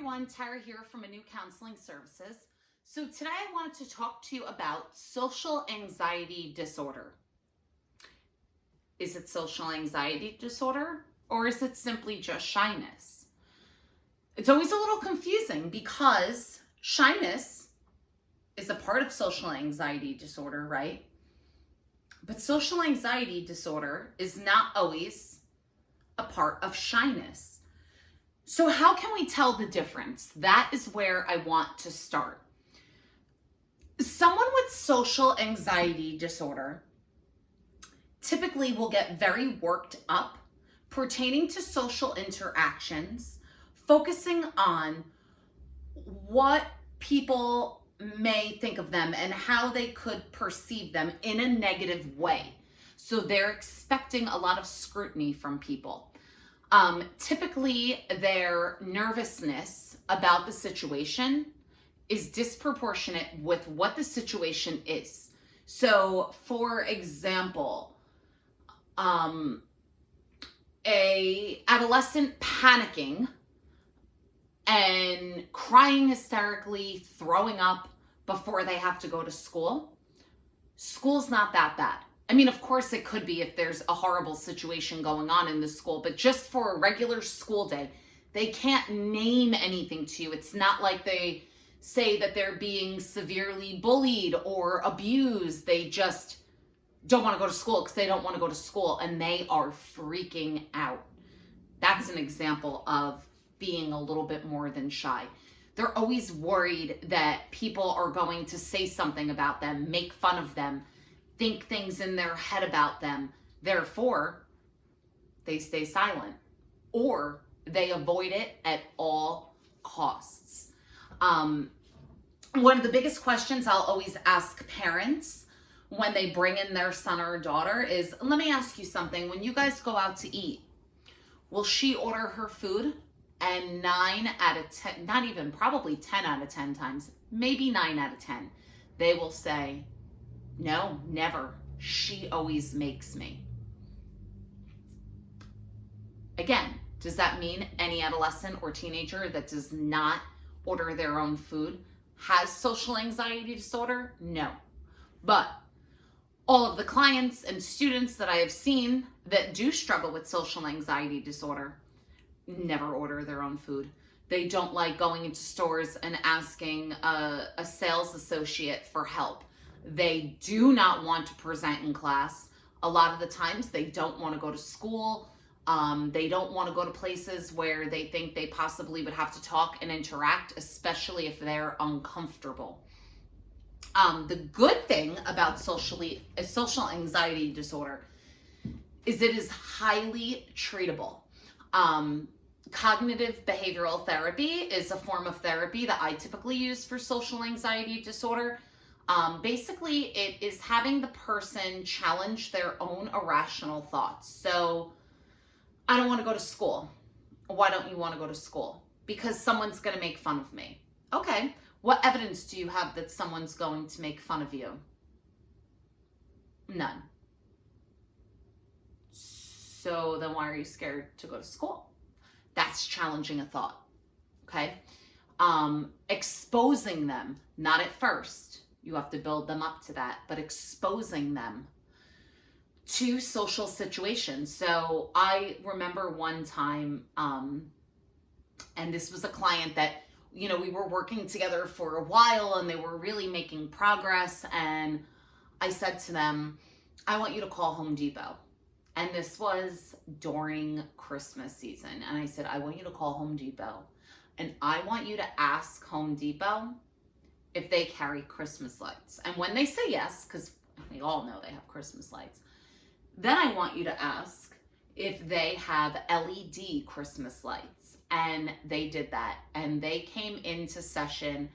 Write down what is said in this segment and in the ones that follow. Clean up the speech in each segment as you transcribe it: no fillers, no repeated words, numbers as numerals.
everyone, Tara here from Anew Counseling Services. So today I wanted to talk to you about social anxiety disorder. Is it social anxiety disorder or is it simply just shyness? It's always a little confusing because shyness is a part of social anxiety disorder, right? But social anxiety disorder is not always a part of shyness. So how can we tell the difference? That is where I want to start. Someone with social anxiety disorder typically will get very worked up pertaining to social interactions, focusing on what people may think of them and how they could perceive them in a negative way. So they're expecting a lot of scrutiny from people. Typically, their nervousness about the situation is disproportionate with what the situation is. So, for example, a adolescent panicking and crying hysterically, throwing up before they have to go to school. School's not that bad. I mean, of course it could be if there's a horrible situation going on in the school, but just for a regular school day, they can't name anything to you. It's not like they say that they're being severely bullied or abused. They just don't want to go to school because they don't want to go to school and they are freaking out. That's an example of being a little bit more than shy. They're always worried that people are going to say something about them, make fun of them, think things in their head about them. Therefore, they stay silent or they avoid it at all costs. One of the biggest questions I'll always ask parents when they bring in their son or daughter is, let me ask you something. When you guys go out to eat, will she order her food? And 9 out of 10, not even, probably 10 out of 10 times, maybe 9 out of 10, they will say, no, never. She always makes me. Again, does that mean any adolescent or teenager that does not order their own food has social anxiety disorder? No. But all of the clients and students that I have seen that do struggle with social anxiety disorder never order their own food. They don't like going into stores and asking a sales associate for help. They do not want to present in class. A lot of the times they don't want to go to school. They don't want to go to places where they think they possibly would have to talk and interact, especially if they're uncomfortable. The good thing about social anxiety disorder is it is highly treatable. Cognitive behavioral therapy is a form of therapy that I typically use for social anxiety disorder. Basically, it is having the person challenge their own irrational thoughts. So, I don't want to go to school. Why don't you want to go to school? Because someone's going to make fun of me. Okay, what evidence do you have that someone's going to make fun of you? None. So then why are you scared to go to school? That's challenging a thought, okay? Exposing them, not at first. You have to build them up to that, but exposing them to social situations. So I remember one time, and this was a client that, we were working together for a while and they were really making progress. And I said to them, I want you to call Home Depot. And this was during Christmas season. And I said, I want you to call Home Depot. And I want you to ask Home Depot if they carry Christmas lights. And when they say yes, because we all know they have Christmas lights, then I want you to ask if they have LED Christmas lights. And they did that. And they came into session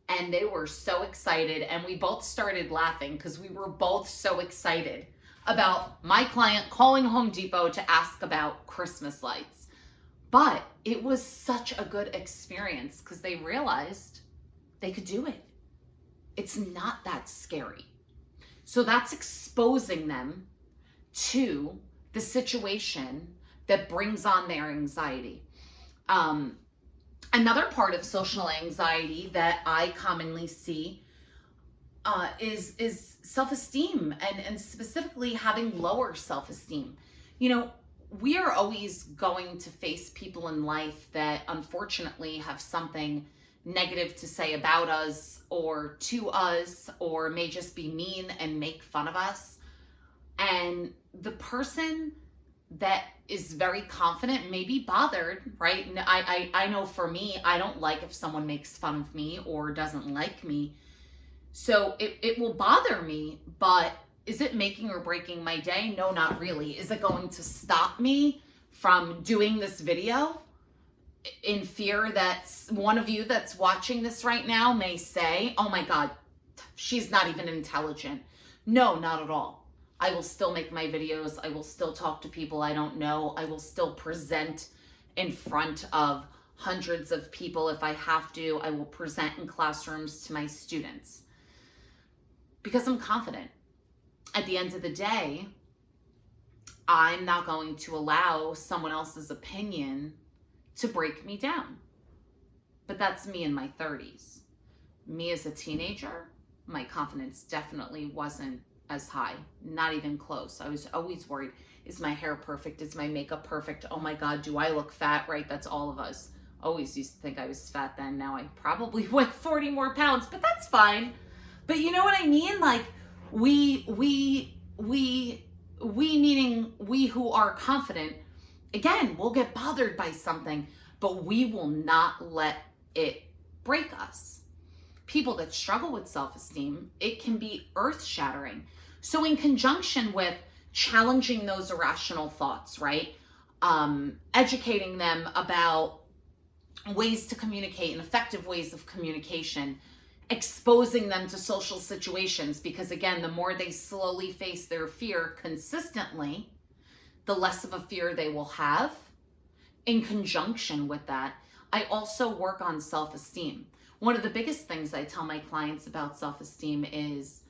and they were so excited. And we both started laughing because we were both so excited about my client calling Home Depot to ask about Christmas lights. But it was such a good experience because they realized they could do it. It's not that scary. So that's exposing them to the situation that brings on their anxiety. Another part of social anxiety that I commonly see is self-esteem, and specifically having lower self-esteem. You know, we are always going to face people in life that unfortunately have something negative to say about us or to us, or may just be mean and make fun of us. And the person that is very confident may be bothered, right? I know for me, I don't like if someone makes fun of me or doesn't like me. So it will bother me, but is it making or breaking my day? No, not really. Is it going to stop me from doing this video in fear that one of you that's watching this right now may say, oh my God, she's not even intelligent? No, not at all. I will still make my videos. I will still talk to people I don't know. I will still present in front of hundreds of people if I have to. I will present in classrooms to my students because I'm confident. At the end of the day, I'm not going to allow someone else's opinion to break me down. But that's me in my 30s. Me as a teenager, my confidence definitely wasn't as high, not even close. I was always worried, is my hair perfect? Is my makeup perfect? Oh my God, do I look fat? Right? That's all of us. Always used to think I was fat then. Now I probably weigh 40 more pounds, but that's fine. But you know what I mean? Like we meaning we who are confident, again, we'll get bothered by something, but we will not let it break us. People that struggle with self-esteem, it can be earth-shattering. So in conjunction with challenging those irrational thoughts, right? Educating them about ways to communicate and effective ways of communication, exposing them to social situations, because again, the more they slowly face their fear consistently, the less of a fear they will have. In conjunction with that, I also work on self-esteem. One of the biggest things I tell my clients about self-esteem is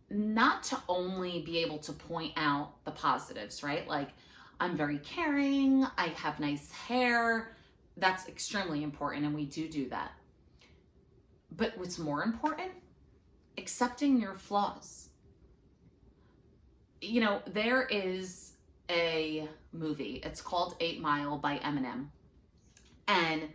not to only be able to point out the positives, right? Like, I'm very caring, I have nice hair. That's extremely important, and we do that. But what's more important? Accepting your flaws. You know, there is a movie, it's called 8 Mile by Eminem. And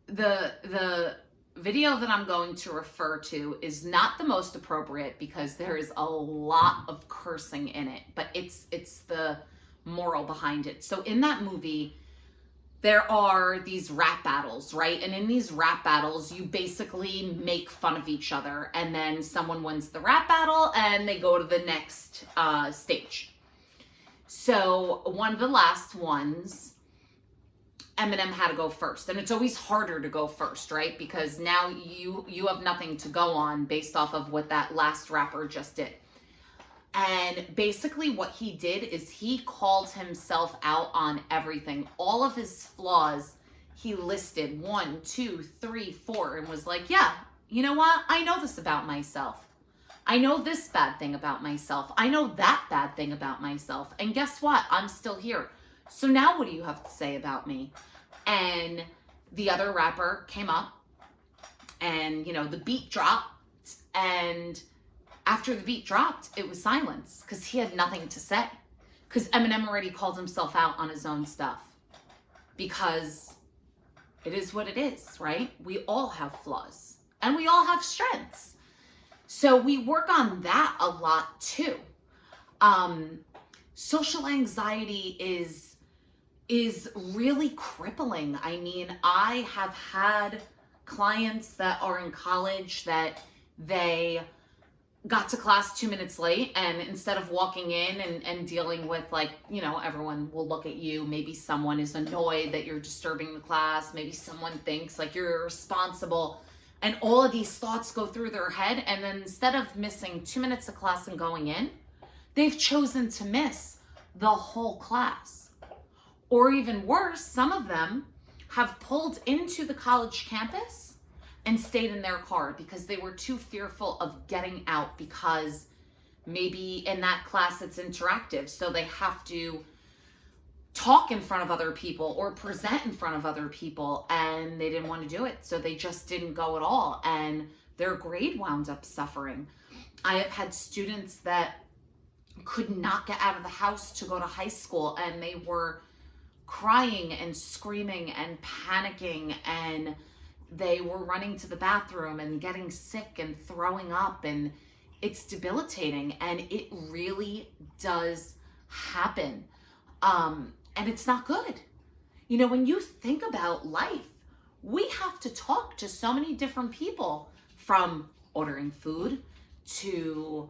the video that I'm going to refer to is not the most appropriate because there is a lot of cursing in it, but it's the moral behind it. So in that movie, there are these rap battles, right? And in these rap battles, you basically make fun of each other, and then someone wins the rap battle and they go to the next stage. So one of the last ones, Eminem had to go first, and it's always harder to go first, right? Because now you have nothing to go on based off of what that last rapper just did. And basically what he did is he called himself out on everything. All of his flaws, he listed 1, 2, 3, 4, and was like, yeah, you know what? I know this about myself. I know this bad thing about myself. I know that bad thing about myself. And guess what? I'm still here. So now what do you have to say about me? And the other rapper came up and, you know, the beat dropped, and after the beat dropped, it was silence because he had nothing to say. Because Eminem already called himself out on his own stuff. Because it is what it is, right? We all have flaws and we all have strengths. So we work on that a lot too. Social anxiety is really crippling. I mean, I have had clients that are in college that they got to class 2 minutes late, and instead of walking in and dealing with, like, you know, everyone will look at you, maybe someone is annoyed that you're disturbing the class, maybe someone thinks like you're irresponsible, and all of these thoughts go through their head, and then instead of missing 2 minutes of class and going in, they've chosen to miss the whole class. Or even worse, some of them have pulled into the college campus and stayed in their car because they were too fearful of getting out, because maybe in that class it's interactive, so they have to talk in front of other people or present in front of other people, and they didn't want to do it. So they just didn't go at all. And their grade wound up suffering. I have had students that could not get out of the house to go to high school, and they were crying and screaming and panicking, and they were running to the bathroom and getting sick and throwing up, and it's debilitating, and it really does happen. And it's not good. You know, when you think about life, we have to talk to so many different people, from ordering food to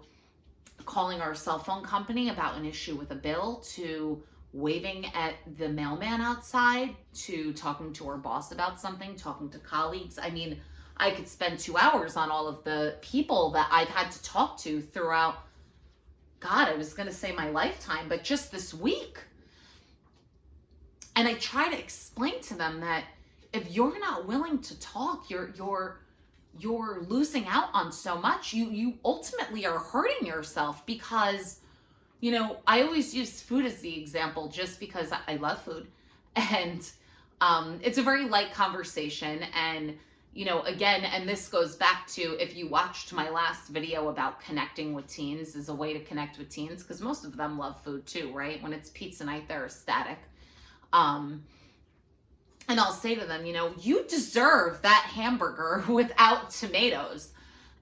calling our cell phone company about an issue with a bill, to waving at the mailman outside, to talking to our boss about something, talking to colleagues. I mean, I could spend 2 hours on all of the people that I've had to talk to throughout, God, I was going to say my lifetime, but just this week. And I try to explain to them that if you're not willing to talk, you're losing out on so much. You ultimately are hurting yourself, because, you know, I always use food as the example just because I love food, and it's a very light conversation. And, you know, again, and this goes back to, if you watched my last video about connecting with teens as a way to connect with teens, because most of them love food too, right? When it's pizza night, they're ecstatic. And I'll say to them, you know, you deserve that hamburger without tomatoes,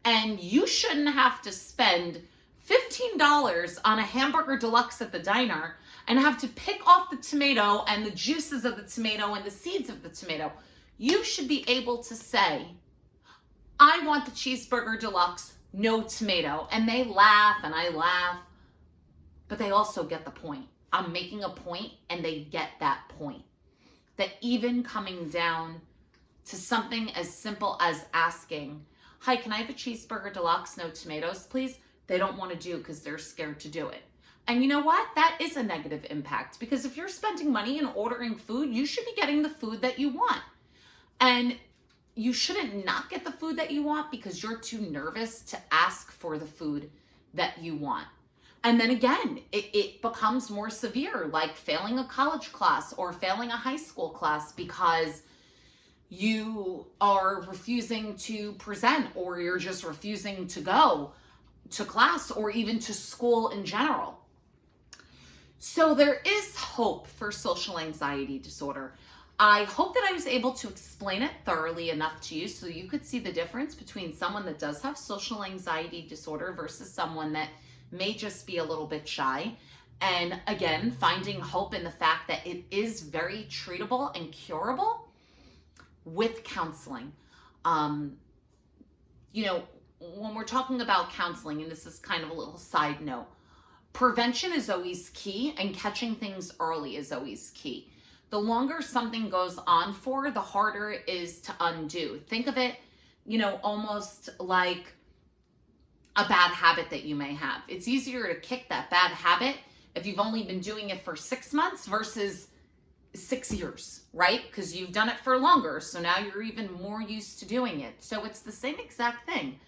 and you shouldn't have to spend $15 on a hamburger deluxe at the diner and have to pick off the tomato and the juices of the tomato and the seeds of the tomato. You should be able to say, I want the cheeseburger deluxe, no tomato. And they laugh and I laugh, but they also get the point. I'm making a point, and they get that point. That even coming down to something as simple as asking, hi, can I have a cheeseburger deluxe, no tomatoes, please? They don't want to do, because they're scared to do it. And you know what? That is a negative impact, because if you're spending money and ordering food, you should be getting the food that you want. And you shouldn't not get the food that you want because you're too nervous to ask for the food that you want. And then again, it becomes more severe, like failing a college class or failing a high school class because you are refusing to present, or you're just refusing to go to class or even to school in general. So there is hope for social anxiety disorder. I hope that I was able to explain it thoroughly enough to you so you could see the difference between someone that does have social anxiety disorder versus someone that may just be a little bit shy. And again, finding hope in the fact that it is very treatable and curable with counseling. You know, when we're talking about counseling, and this is kind of a little side note, prevention is always key, and catching things early is always key. The longer something goes on for, the harder it is to undo. Think of it, you know, almost like a bad habit that you may have. It's easier to kick that bad habit if you've only been doing it for 6 months versus 6 years, right? Because you've done it for longer. So now you're even more used to doing it. So it's the same exact thing,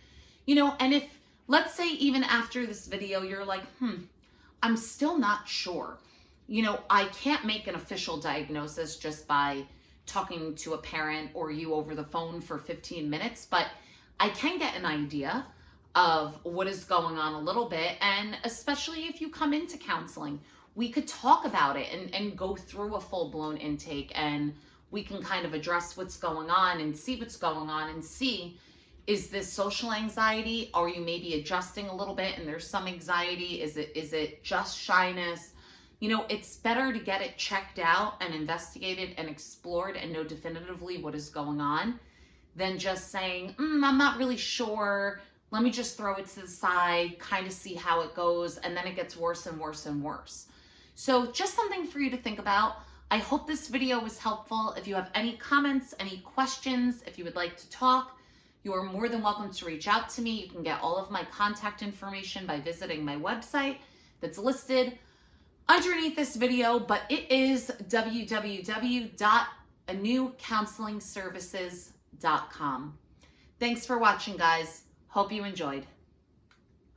you know. And if, let's say, even after this video, you're like, I'm still not sure. You know, I can't make an official diagnosis just by talking to a parent or you over the phone for 15 minutes, but I can get an idea of what is going on a little bit. And especially if you come into counseling, we could talk about it and go through a full-blown intake, and we can kind of address what's going on and see what's going on and see, is this social anxiety? Are you maybe adjusting a little bit and there's some anxiety? Is it just shyness? You know, it's better to get it checked out and investigated and explored and know definitively what is going on than just saying, I'm not really sure. Let me just throw it to the side, kind of see how it goes, and then it gets worse and worse and worse. So just something for you to think about. I hope this video was helpful. If you have any comments, any questions, if you would like to talk, you are more than welcome to reach out to me. You can get all of my contact information by visiting my website that's listed underneath this video, but it is www.anewcounselingservices.com. Thanks for watching, guys. Hope you enjoyed.